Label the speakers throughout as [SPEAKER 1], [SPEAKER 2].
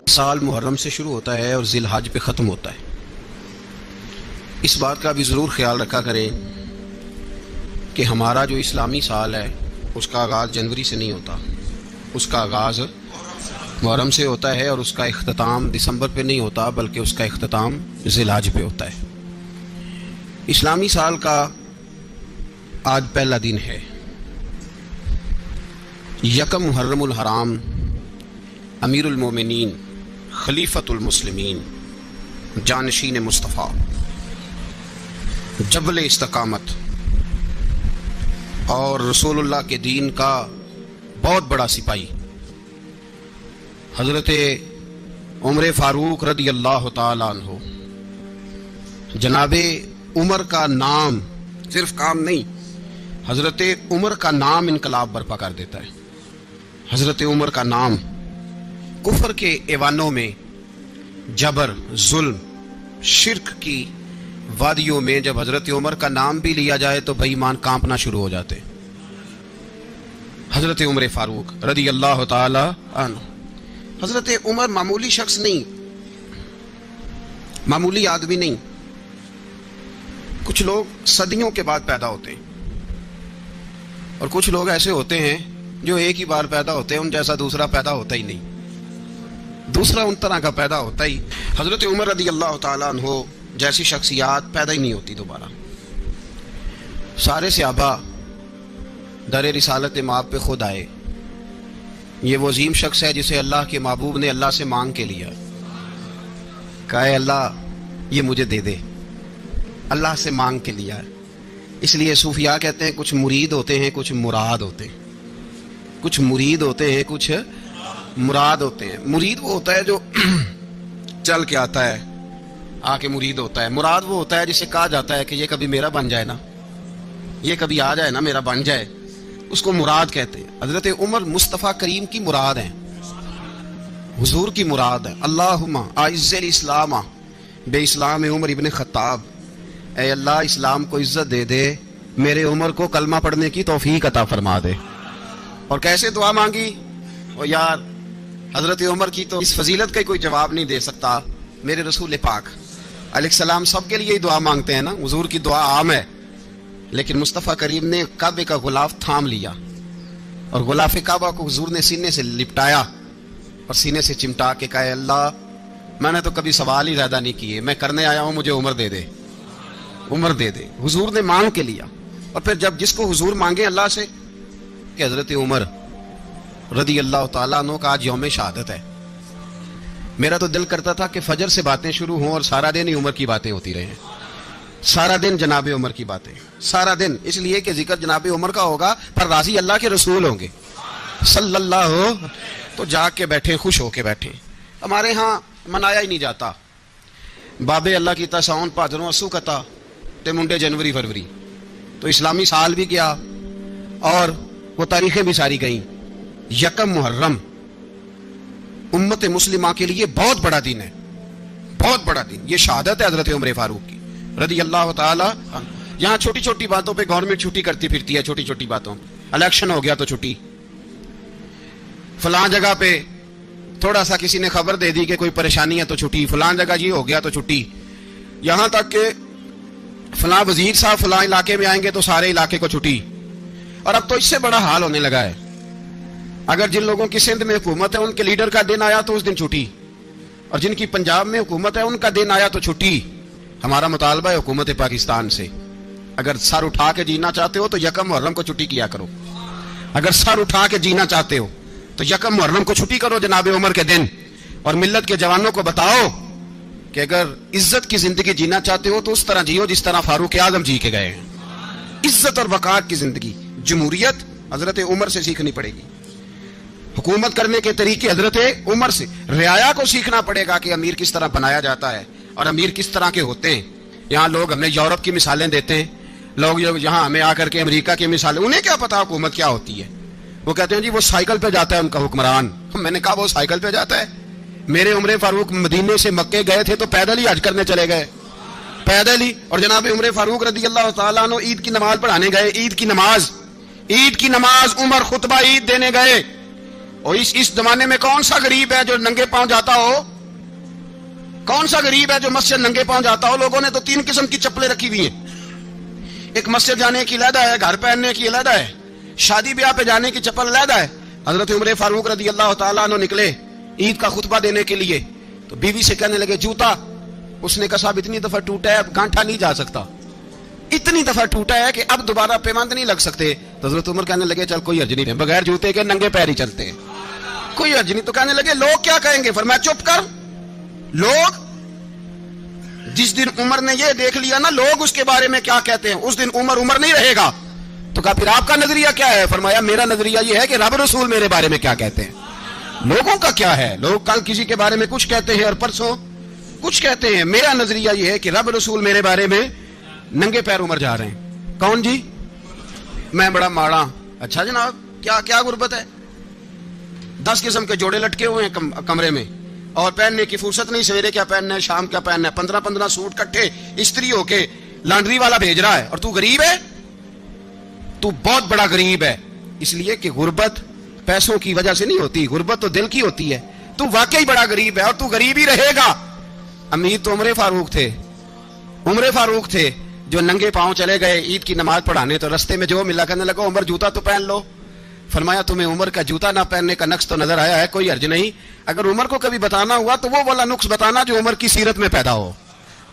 [SPEAKER 1] سال محرم سے شروع ہوتا ہے اور ذی الحج پہ ختم ہوتا ہے۔ اس بات کا بھی ضرور خیال رکھا کریں کہ ہمارا جو اسلامی سال ہے اس کا آغاز جنوری سے نہیں ہوتا، اس کا آغاز محرم سے ہوتا ہے اور اس کا اختتام دسمبر پہ نہیں ہوتا بلکہ اس کا اختتام ذی الحج پہ ہوتا ہے۔ اسلامی سال کا آج پہلا دن ہے، یکم محرم الحرام، امیر المومنین، خلیفۃ المسلمین، جانشین مصطفیٰ، جبل استقامت اور رسول اللہ کے دین کا بہت بڑا سپاہی حضرت عمر فاروق رضی اللہ تعالی عنہ۔ جناب عمر کا نام صرف کام نہیں، حضرت عمر کا نام انقلاب برپا کر دیتا ہے۔ حضرت عمر کا نام کفر کے ایوانوں میں، جبر، ظلم، شرک کی وادیوں میں جب حضرت عمر کا نام بھی لیا جائے تو بے ایمان کانپنا شروع ہو جاتے۔ حضرت عمر فاروق رضی اللہ تعالی عنہ۔ حضرت عمر معمولی شخص نہیں، معمولی آدمی نہیں۔ کچھ لوگ صدیوں کے بعد پیدا ہوتے ہیں اور کچھ لوگ ایسے ہوتے ہیں جو ایک ہی بار پیدا ہوتے ہیں، ان جیسا دوسرا پیدا ہوتا ہی نہیں، دوسرا ان طرح کا پیدا ہوتا ہی۔ حضرت عمر رضی اللہ تعالیٰ عنہ جیسی شخصیات پیدا ہی نہیں ہوتی دوبارہ۔ سارے صحابہ در رسالت مآب پہ خود آئے۔ یہ وہ عظیم شخص ہے جسے اللہ کے محبوب نے اللہ سے مانگ کے لیا، کہا اے اللہ یہ مجھے دے دے، اللہ سے مانگ کے لیا ہے۔ اس لیے صوفیاء کہتے ہیں کچھ مرید ہوتے ہیں کچھ مراد ہوتے ہیں، کچھ مرید ہوتے ہیں کچھ مراد ہوتے ہیں۔ مرید وہ ہوتا ہے جو چل کے آتا ہے، آ کے مرید ہوتا ہے۔ مراد وہ ہوتا ہے جسے کہا جاتا ہے کہ یہ کبھی میرا بن جائے نا، یہ کبھی آ جائے نا، میرا بن جائے، اس کو مراد کہتے ہیں۔ حضرت عمر مصطفیٰ کریم کی مراد ہیں، حضور کی مراد ہے۔ اللہم اعز الاسلام بے اسلام عمر ابن خطاب، اے اللہ اسلام کو عزت دے دے، میرے عمر کو کلمہ پڑھنے کی توفیق عطا فرما دے۔ اور کیسے دعا مانگی؟ اور یار حضرت عمر کی تو اس فضیلت کا کوئی جواب نہیں دے سکتا۔ میرے رسول پاک علیہ السلام سب کے لیے ہی دعا مانگتے ہیں نا، حضور کی دعا عام ہے، لیکن مصطفیٰ کریم نے کعبے کا غلاف تھام لیا اور غلاف کعبہ کو حضور نے سینے سے لپٹایا اور سینے سے چمٹا کے کہا اللہ میں نے تو کبھی سوال ہی زیادہ نہیں کیے، میں کرنے آیا ہوں، مجھے عمر دے دے، عمر دے دے۔ حضور نے مانگ کے لیا۔ اور پھر جب جس کو حضور مانگے اللہ سے کہ حضرت عمر رضی اللہ تعالیٰ عنہ کا آج یوم شہادت ہے، میرا تو دل کرتا تھا کہ فجر سے باتیں شروع ہوں اور سارا دن ہی عمر کی باتیں ہوتی رہیں، سارا دن جناب عمر کی باتیں، سارا دن۔ اس لیے کہ ذکر جناب عمر کا ہوگا پر راضی اللہ کے رسول ہوں گے صلی اللہ، تو جاگ کے بیٹھے، خوش ہو کے بیٹھے۔ ہمارے ہاں منایا ہی نہیں جاتا، بابے اللہ کی تساؤن پادروں اسو کتا تے منڈے جنوری فروری، تو اسلامی سال بھی گیا اور وہ تاریخیں بھی ساری گئیں۔ یکم محرم امت مسلمہ کے لیے بہت بڑا دن ہے، بہت بڑا دن۔ یہ شہادت ہے حضرت عمر فاروق کی رضی اللہ تعالی عنہ۔ یہاں چھوٹی چھوٹی باتوں پہ گورنمنٹ چھٹی کرتی پھرتی ہے، چھوٹی چھوٹی باتوں، الیکشن ہو گیا تو چھٹی، فلاں جگہ پہ تھوڑا سا کسی نے خبر دے دی کہ کوئی پریشانی ہے تو چھٹی، فلاں جگہ یہ ہو گیا تو چھٹی، یہاں تک کہ فلاں وزیر صاحب فلاں علاقے میں آئیں گے تو سارے علاقے کو چھٹی۔ اور اب تو اس سے بڑا حال ہونے لگا ہے، اگر جن لوگوں کی سندھ میں حکومت ہے ان کے لیڈر کا دن آیا تو اس دن چھٹی، اور جن کی پنجاب میں حکومت ہے ان کا دن آیا تو چھٹی۔ ہمارا مطالبہ ہے حکومت پاکستان سے، اگر سر اٹھا کے جینا چاہتے ہو تو یکم محرم کو چھٹی کیا کرو، اگر سر اٹھا کے جینا چاہتے ہو تو یکم محرم کو چھٹی کرو جناب عمر کے دن، اور ملت کے جوانوں کو بتاؤ کہ اگر عزت کی زندگی جینا چاہتے ہو تو اس طرح جیو جس طرح فاروق اعظم جی کے گئے ہیں۔ عزت اور وقار کی زندگی، جمہوریت حضرت عمر سے سیکھنی پڑے گی، حکومت کرنے کے طریقے حضرت عمر سے، رعایا کو سیکھنا پڑے گا کہ امیر کس طرح بنایا جاتا ہے اور امیر کس طرح کے ہوتے ہیں۔ یہاں لوگ ہمیں یورپ کی مثالیں دیتے ہیں، لوگ یہاں ہمیں آ کر کے امریکہ کی مثالیں، انہیں کیا پتا حکومت کیا ہوتی ہے؟ وہ کہتے ہیں جی وہ سائیکل پہ جاتا ہے ان کا حکمران۔ میں نے کہا وہ سائیکل پہ جاتا ہے؟ میرے عمر فاروق مدینے سے مکے گئے تھے تو پیدل ہی حج کرنے چلے گئے، پیدل ہی۔ اور جناب عمر فاروق رضی اللہ تعالیٰ عنہ عید کی نماز پڑھانے گئے، عید کی نماز عمر خطبہ عید دینے گئے، اور اس زمانے میں کون سا غریب ہے جو ننگے پاؤں جاتا ہو؟ کون سا غریب ہے جو مسجد ننگے پاؤں جاتا ہو؟ لوگوں نے تو 3 قسم کی چپلیں رکھی ہوئی ہیں. ایک مسجد جانے کی علیحدہ ہے, گھر پہننے کی علیحدہ ہے, شادی بیاہ پہ جانے کی چپل علیحدہ ہے. حضرت عمر فاروق رضی اللہ تعالیٰ عنہ نکلے عید کا خطبہ دینے کے لیے, تو بیوی سے کہنے لگے جوتا. اس نے کہا صاحب اتنی دفعہ ٹوٹا ہے اب گانٹھا نہیں جا سکتا, اتنی دفعہ ٹوٹا ہے کہ اب دوبارہ پیماند نہیں لگ سکتے. تو حضرت عمر کہنے لگے چل کوئی حرج نہیں, بغیر جوتے کے ننگے پیر ہی چلتے ہیں, کوئی حرج نہیں. تو کہنے لگے لوگ کیا کہیں گے؟ فرمایا چپ کر. لوگ جس دن عمر نے یہ دیکھ لیا نا لوگ اس کے بارے میں کیا کہتے ہیں, اس دن عمر نہیں رہے گا. تو کہا پھر آپ کا نظریہ کیا ہے؟ فرمایا میرا نظریہ یہ ہے کہ رب رسول میرے بارے میں کیا کہتے ہیں. لوگوں کا کیا ہے؟ لوگ کل کسی کے بارے میں کچھ کہتے ہیں اور پرسوں کچھ کہتے ہیں. میرا نظریہ یہ ہے کہ رب رسول میرے بارے میں ننگے پیر عمر جا رہے ہیں. کون جی؟ میں بڑا ماڑا. اچھا جناب, کیا غربت ہے؟ 10 قسم کے جوڑے لٹکے ہوئے ہیں کمرے میں, اور پہننے کی فرصت نہیں. سویرے کیا پہننا ہے, شام کیا پہننا ہے, 15 سوٹ کٹھے استری ہو کے لانڈری والا بھیج رہا ہے, اور تو غریب ہے. تو بہت بڑا غریب ہے, اس لیے کہ غربت پیسوں کی وجہ سے نہیں ہوتی, غربت تو دل کی ہوتی ہے. تو واقعی بڑا غریب ہے اور تو غریب ہی رہے گا. امیر تو عمر فاروق تھے جو ننگے پاؤں چلے گئے عید کی نماز پڑھانے. تو رستے میں جو ملا کہنے لگا عمر جوتا تو پہن لو. فرمایا تمہیں عمر کا جوتا نہ پہننے کا نقص تو نظر آیا ہے, کوئی حرج نہیں. اگر عمر کو کبھی بتانا ہوا تو وہ والا نقص بتانا جو عمر کی سیرت میں پیدا ہو,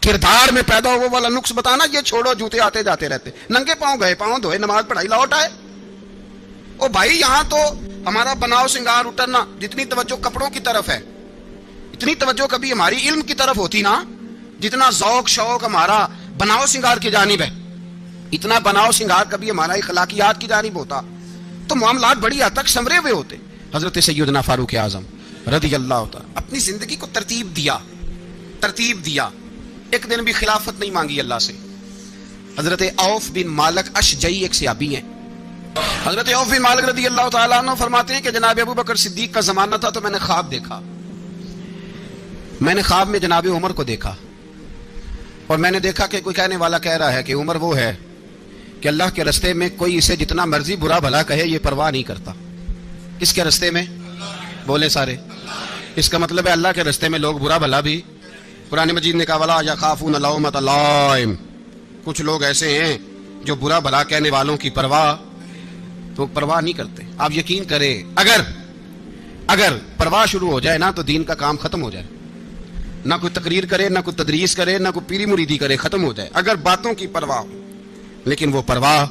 [SPEAKER 1] کردار میں پیدا ہو, وہ والا نقص بتانا. یہ چھوڑو جوتے آتے جاتے رہتے, ننگے پاؤں گئے, پاؤں دھوئے, نماز پڑھائی, لوٹ آئے. او بھائی یہاں تو ہمارا بناؤ سنگار اترنا, جتنی توجہ کپڑوں کی طرف ہے اتنی توجہ کبھی ہماری علم کی طرف ہوتی نا, جتنا ذوق شوق ہمارا بناؤ سنگار کی جانب ہے, اتنا بناؤ سنگار کبھی ہمارا اخلاقیات کی جانب ہوتا تو معاملات بڑی حد تک سنورے ہوئے ہوتے. حضرت سیدنا فاروق اعظم رضی اللہ تعالی اپنی زندگی کو ترتیب دیا. ایک دن بھی خلافت نہیں مانگی اللہ سے. حضرت عوف بن مالک اشجعی ایک صحابی ہیں. حضرت عوف بن مالک رضی اللہ تعالیٰ عنہ فرماتے ہیں کہ جناب ابو بکر صدیق کا زمانہ تھا تو میں نے خواب دیکھا. میں نے خواب میں جناب عمر کو دیکھا, اور میں نے دیکھا کہ کوئی کہنے والا کہہ رہا ہے کہ عمر وہ ہے کہ اللہ کے رستے میں کوئی اسے جتنا مرضی برا بھلا کہے یہ پرواہ نہیں کرتا. کس کے رستے میں؟ بولے سارے. اس کا مطلب ہے اللہ کے رستے میں لوگ برا بھلا بھی. قرآن مجید نے کہا ولا یخافون لومۃ لائم. کچھ لوگ ایسے ہیں جو برا بھلا کہنے والوں کی پرواہ نہیں کرتے. آپ یقین کریں اگر پرواہ شروع ہو جائے نا تو دین کا کام ختم ہو جائے. نہ کوئی تقریر کرے, نہ کوئی تدریس کرے, نہ کوئی پیری مریدی کرے, ختم ہو جائے اگر باتوں کی پرواہ ہو. لیکن وہ پرواہ,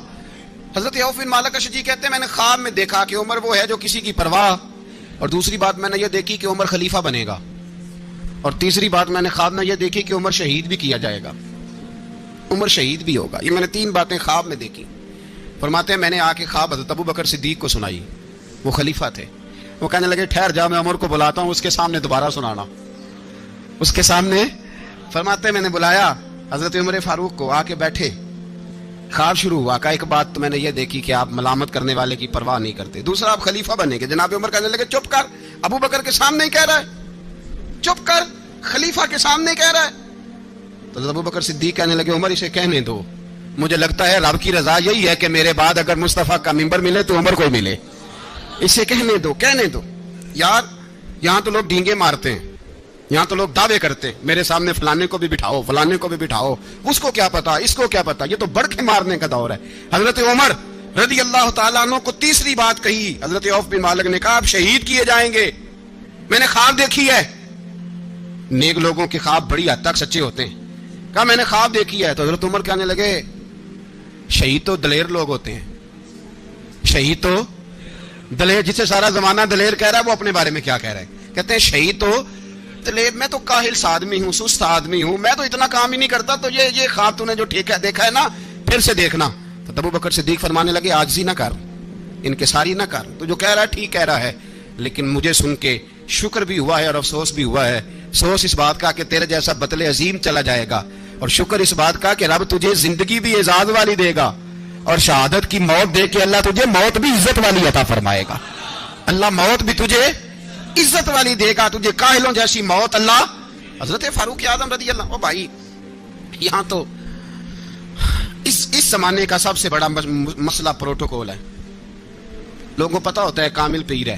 [SPEAKER 1] حضرت عوف بن مالک اشجعی کہتے ہیں میں نے خواب میں دیکھا کہ عمر وہ ہے جو کسی کی پرواہ, اور دوسری بات میں نے یہ دیکھی کہ عمر خلیفہ بنے گا, اور تیسری بات میں نے خواب میں یہ دیکھی کہ عمر شہید بھی کیا جائے گا, عمر شہید بھی ہوگا. یہ میں نے 3 باتیں خواب میں دیکھی. فرماتے ہیں میں نے آ کے خواب حضرت ابو بکر صدیق کو سنائی, وہ خلیفہ تھے. وہ کہنے لگے ٹھہر جا, میں عمر کو بلاتا ہوں, اس کے سامنے دوبارہ سنانا. اس کے سامنے فرماتے ہیں میں نے بلایا حضرت عمر فاروق کو, آ کے بیٹھے, خواب شروع ہوا. کہا ایک بات تو میں نے یہ دیکھی کہ آپ ملامت کرنے والے کی پرواہ نہیں کرتے, دوسرا آپ خلیفہ بنے گے. جناب عمر کہنے لگے چپ کر, ابو بکر کے سامنے ہی کہہ رہا ہے, چپ کر, خلیفہ کے سامنے کہہ رہا ہے. تو ابو بکر صدیق کہنے لگے عمر اسے کہنے دو, مجھے لگتا ہے رب کی رضا یہی ہے کہ میرے بعد اگر مصطفیٰ کا منبر ملے تو عمر کو ملے, اسے کہنے دو. یار یہاں تو لوگ ڈینگے مارتے ہیں, یہاں تو لوگ دعوے کرتے ہیں میرے سامنے فلانے کو بھی بٹھاؤ, فلانے کو بھی بٹھاؤ, اس کو کیا پتا, اس کو کیا پتا. یہ تو بڑھ کے مارنے کا دور ہے. حضرت عمر رضی اللہ تعالیٰ عنہ کو تیسری بات کہی. حضرت عوف بن مالک نے کہا آپ شہید کیے جائیں گے, میں نے خواب دیکھی ہے. نیک لوگوں کے خواب بڑی حد تک سچے ہوتے ہیں. کہا میں نے خواب دیکھی ہے. تو حضرت عمر کہنے لگے شہید تو دلیر لوگ ہوتے ہیں, شہید تو دلیر, جسے سارا زمانہ دلیر کہہ رہا ہے وہ اپنے بارے میں کیا کہہ رہا ہے؟ کہتے ہیں شہید تو دلیر, میں تو کاہل آدمی ہوں, سست آدمی ہوں, میں تو اتنا کام ہی نہیں کرتا. تو یہ خواب تو نے جو دیکھا ہے نا پھر سے دیکھنا. تو ابو بکر صدیق فرمانے لگے عاجزی نہ کر, انکساری نہ کر, تو جو کہہ رہا ہے ٹھیک کہہ رہا ہے, لیکن مجھے سن کے شکر بھی ہوا ہے اور افسوس بھی ہوا ہے. افسوس اس بات کا کہ تیرے جیسا بطل عظیم چلا جائے گا, اور شکر اس بات کا کہ رب تجھے زندگی بھی اعزاز والی دے گا, اور شہادت کی موت دے کے اللہ تجھے موت بھی عزت والی عطا فرمائے گا. اللہ موت بھی تجھے عزت والی دے گا, تجھے کاہلوں جیسی موت اللہ. حضرت فاروق اعظم رضی اللہ. او بھائی یہاں تو اس زمانے کا سب سے بڑا مسئلہ پروٹوکول ہے. لوگوں کو پتا ہوتا ہے کامل پیر ہے,